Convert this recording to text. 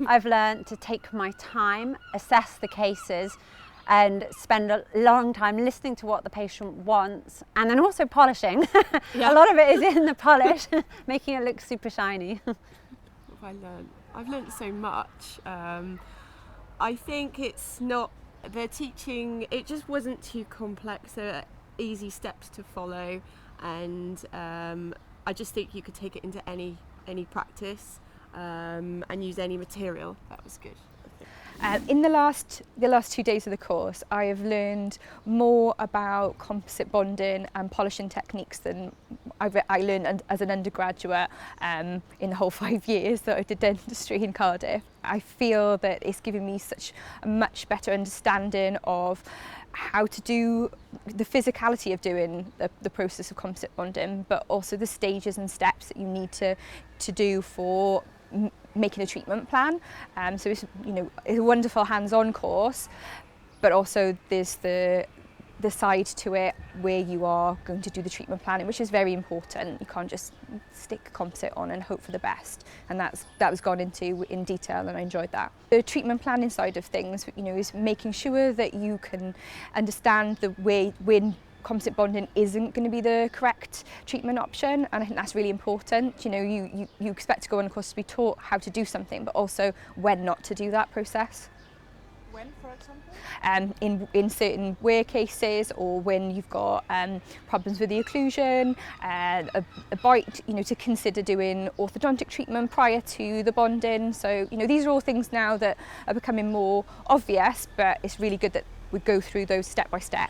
I've learned to take my time, assess the cases, and spend a long time listening to what the patient wants, and then also polishing. Yeah. A lot of it is in the polish, making it look super shiny. What have I learned? I've learned so much. I think it's not, the teaching, it just wasn't too complex, there were easy steps to follow, and I just think you could take it into any practice and use any material. That was good. In the last 2 days of the course, I have learned more about composite bonding and polishing techniques than I learned as an undergraduate in the whole 5 years that I did dentistry in Cardiff. I feel that it's given me such a much better understanding of how to do the physicality of doing the process of composite bonding, but also the stages and steps that you need to do for making a treatment plan. So it's, it's a wonderful hands-on course, but also there's the side to it where you are going to do the treatment planning, which is very important. You can't just stick a composite on and hope for the best, and that was gone into in detail, and I enjoyed that. The treatment planning side of things, is making sure that you can understand the way when composite bonding isn't going to be the correct treatment option, and I think that's really important. You expect to go on a course to be taught how to do something, but also when not to do that process. When, for example? In certain wear cases, or when you've got problems with the occlusion, a bite, to consider doing orthodontic treatment prior to the bonding. So, these are all things now that are becoming more obvious, but it's really good that we go through those step by step.